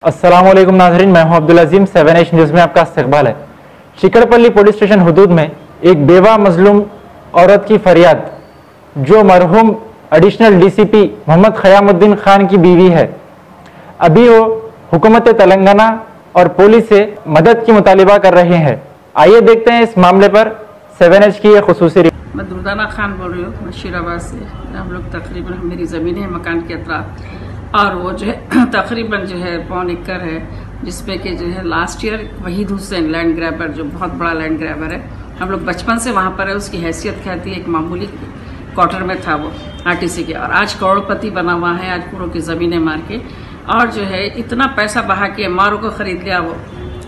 अस्सलामुअलैकुम नाज़रीन, मैं हूं अब्दुल अजीम। 7H न्यूज़ में आपका इस्तकबाल है। चिकड़पल्ली पुलिस स्टेशन हुदूद में एक बेवा मजलूम औरत की फरियाद, जो मरहूम एडिशनल डीसीपी मोहम्मद ख़यामुद्दीन खान की बीवी है, अभी वो हुकूमत तेलंगाना और पुलिस से मदद की मुतालिबा कर रहे हैं। आइए देखते हैं इस मामले पर 7H की यह खुसूसी रिपोर्ट। मैं दुर्दाना खान बोल रही हूँ मशीराबाद से। हम लोग तकरीबन मेरी ज़मीन है मकान के अतराफ, और वो जो है तकरीबन जो है 1.25 एकड़ है, जिसपे कि जो है last year Waheed Hussain land grabber, जो बहुत बड़ा लैंड ग्रैबर है, हम लोग बचपन से वहाँ पर है, उसकी हैसियत क्या थी, एक मामूली क्वार्टर में था वो आरटीसी के, और आज करोड़पति बना हुआ है, आज पूरों की ज़मीनें मार के, और जो है इतना पैसा बहा के एमआरओ को ख़रीद लिया, वो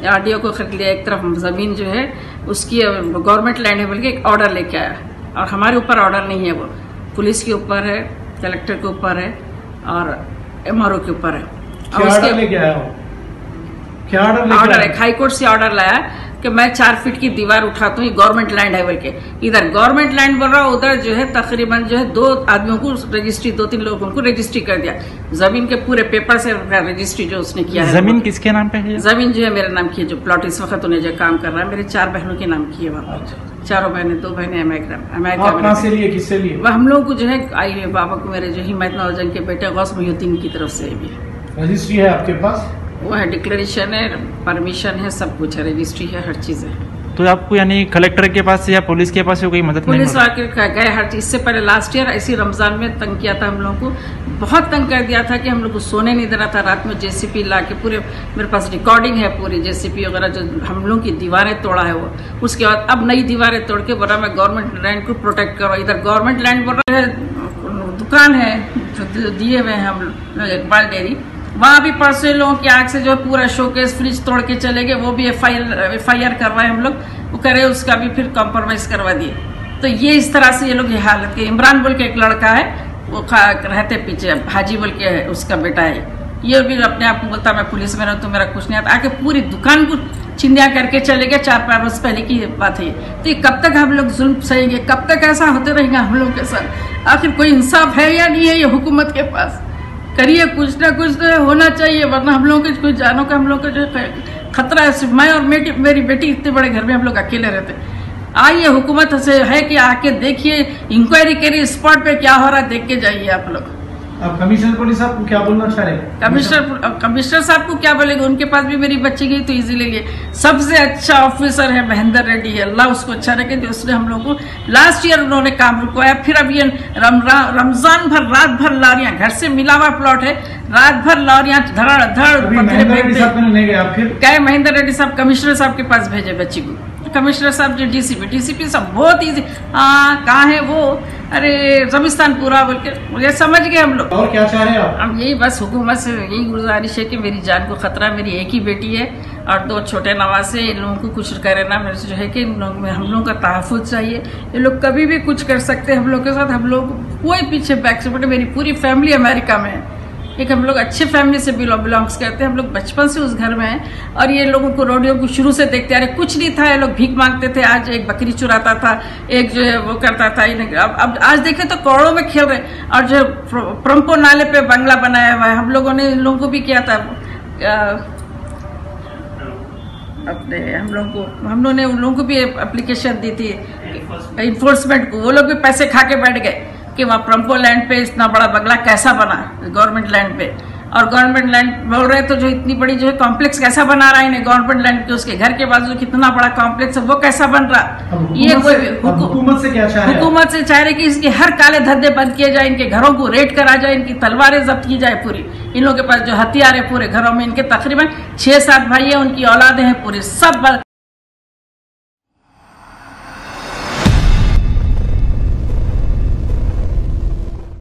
आरडीओ को खरीद लिया, एक तरफ ज़मीन जो है उसकी गवर्नमेंट लैंड है बल्कि एक ऑर्डर लेके आया, और हमारे ऊपर ऑर्डर नहीं है, वो पुलिस के ऊपर है, कलेक्टर के ऊपर है और एमआरओ के ऊपर है। और उसके लेके आया हो? क्या ऑर्डर है? हाई कोर्ट से ऑर्डर लाया कि मैं 4 फीट की दीवार उठाता हूँ, गवर्नमेंट लैंड है बोल के। इधर गवर्नमेंट लैंड बोल रहा हूँ, उधर जो है तकरीबन जो है 2 आदमियों को रजिस्ट्री, 2-3 लोगों को रजिस्ट्री कर दिया, जमीन के पूरे पेपर से रजिस्ट्री जो उसने किया है। जमीन किसके नाम पे है? जमीन जो है मेरे नाम की है, जो प्लॉट इस वक्त उन्हें जो काम कर रहा है, मेरे 4 बहनों के नाम की है वहाँ। 4 बहनें, 2 बहनें अमेरिका से लिए, किससे लिए? वह हम लोग को जो है आई बाबा को, मेरे जो हिम्मत नौजन के बेटे गौस मुहिउद्दीन की तरफ से भी रजिस्ट्री है आपके पास? वो है, डिक्लेरेशन है, परमिशन है, सब कुछ है, रजिस्ट्री है, हर चीज है। तो आपको यानी कलेक्टर के पास या पुलिस के पास कोई मदद पुलिस वाले गए हर चीज से पहले लास्ट ईयर ऐसी रमजान में तंग किया था, हम लोगों को बहुत तंग कर दिया था कि हम लोग को सोने नहीं दे रहा था, रात में जेसीपी ला के पूरे, मेरे पास रिकॉर्डिंग है पूरी, जेसीपी वगैरह जो हम लोग की दीवारें तोड़ा है वो। उसके बाद अब नई दीवारें तोड़ के बोला मैं गवर्नमेंट लैंड को प्रोटेक्ट करो। इधर गवर्नमेंट लैंड बोल रहा है, दुकान है जो दिए हुए हैं हम इकबाल डेयरी, वहाँ भी परसों लोगों की आग से जो पूरा शोकेस फ्रिज तोड़ के चले गए, वो भी एफआईआर करवाए हम लोग, वो करे, उसका भी फिर कॉम्प्रोमाइज करवा दिए। तो ये इस तरह से ये लोग ये हालत के। इमरान बोल के एक लड़का है, वो रहते पीछे, हाजी बोल के उसका बेटा है, ये भी अपने आप को बोलता मैं पुलिस में रहूं तो मेरा कुछ नहीं आता, आके पूरी दुकान को चिंदिया करके चले गए। 4-5 रोज पहले की बात है। तो ये कब तक हम लोग जुल्म सहेंगे, कब तक ऐसा होते रहेगा हम लोग के साथ? आखिर कोई इंसाफ है या नहीं है ये हुकूमत के पास? करिए, कुछ ना कुछ तो होना चाहिए, वरना हम लोगों के कोई जानों का हम लोग का जो खतरा है। सिर्फ मैं और मेरी बेटी इतने बड़े घर में हम लोग अकेले रहते। आइए, हुकूमत से है कि आके देखिए, इंक्वायरी करिए, स्पॉट पे क्या हो रहा है देख के जाइए आप लोग। अब कमिश्नर पुलिस साहब को क्या बोलना चाह रहे हैं? कमिश्नर साहब को क्या बोलेंगे? उनके पास भी मेरी बच्ची गई तो इजीली लिए। सबसे अच्छा ऑफिसर है महेंद्र रेड्डी है, अल्लाह उसको अच्छा रखे, उसने हम लोग को लास्ट ईयर उन्होंने काम रुकवाया। फिर अब ये रमजान भर रात भर लॉरियां, घर से मिला हुआ प्लॉट है, रात भर लॉरियां धड़ गए। महेंद्र रेड्डी साहब कमिश्नर साहब के पास भेजे बच्ची को। कमिश्नर साहब जो डीसीपी साहब बहुत इजी, कहाँ है वो? अरे जमिस्तान पूरा बोल के मुझे समझ गए हम लोग। और क्या चाह रहे हैं आप? हम यही बस हुकूमत से यही गुजारिश है कि मेरी जान को खतरा, मेरी एक ही बेटी है और 2 छोटे नवासे, इन लोगों को कुछ करे ना, मेरे से जो है कि हम लोगों का तहफ़्फ़ुज़ चाहिए। ये लोग कभी भी कुछ कर सकते हैं हम लोग के साथ, हम लोग कोई पीछे बैक सपोर्ट। मेरी पूरी फैमिली अमेरिका में है, एक हम लोग अच्छे फैमिली से बिलोंग्स करते हैं, हम लोग बचपन से उस घर में हैं। और ये लोगों को रोडियो को शुरू से देखते आ रहे, कुछ नहीं था, ये लोग भीख मांगते थे, आज एक बकरी चुराता था, एक जो है वो करता था। अब आज देखे तो करोड़ों में खेल रहे। और जो प्रम्पो नाले पे बंगला बनाया हुआ है, हम लोगों ने इन लोगों को भी किया था, अपने हम लोगों ने उन लोगों को भी एप्लीकेशन दी थी इन्फोर्समेंट को, वो लोग भी पैसे खा के बैठ गए कि वहाँ प्रम्पो लैंड पे इतना बड़ा बंगला कैसा बना, गवर्नमेंट लैंड पे। और गवर्नमेंट लैंड बोल रहे तो जो इतनी बड़ी जो है कॉम्प्लेक्स कैसा बना रहा है इन्हें, गवर्नमेंट लैंड के उसके घर के बाजू कितना बड़ा कॉम्प्लेक्स है, वो कैसा बन रहा? ये हुकूमत से क्या चाह रहे हैं? हुकूमत से चाह रहे कि इसके हर काले धंधे बंद किए जाए, इनके घरों को रेड करा जाए, इनकी तलवारें जब्त की जाए पूरी। इन लोगों के पास जो हथियार है पूरे घरों में, इनके तकरीबन 6-7 भाई है, उनकी औलादे हैं पूरी, सब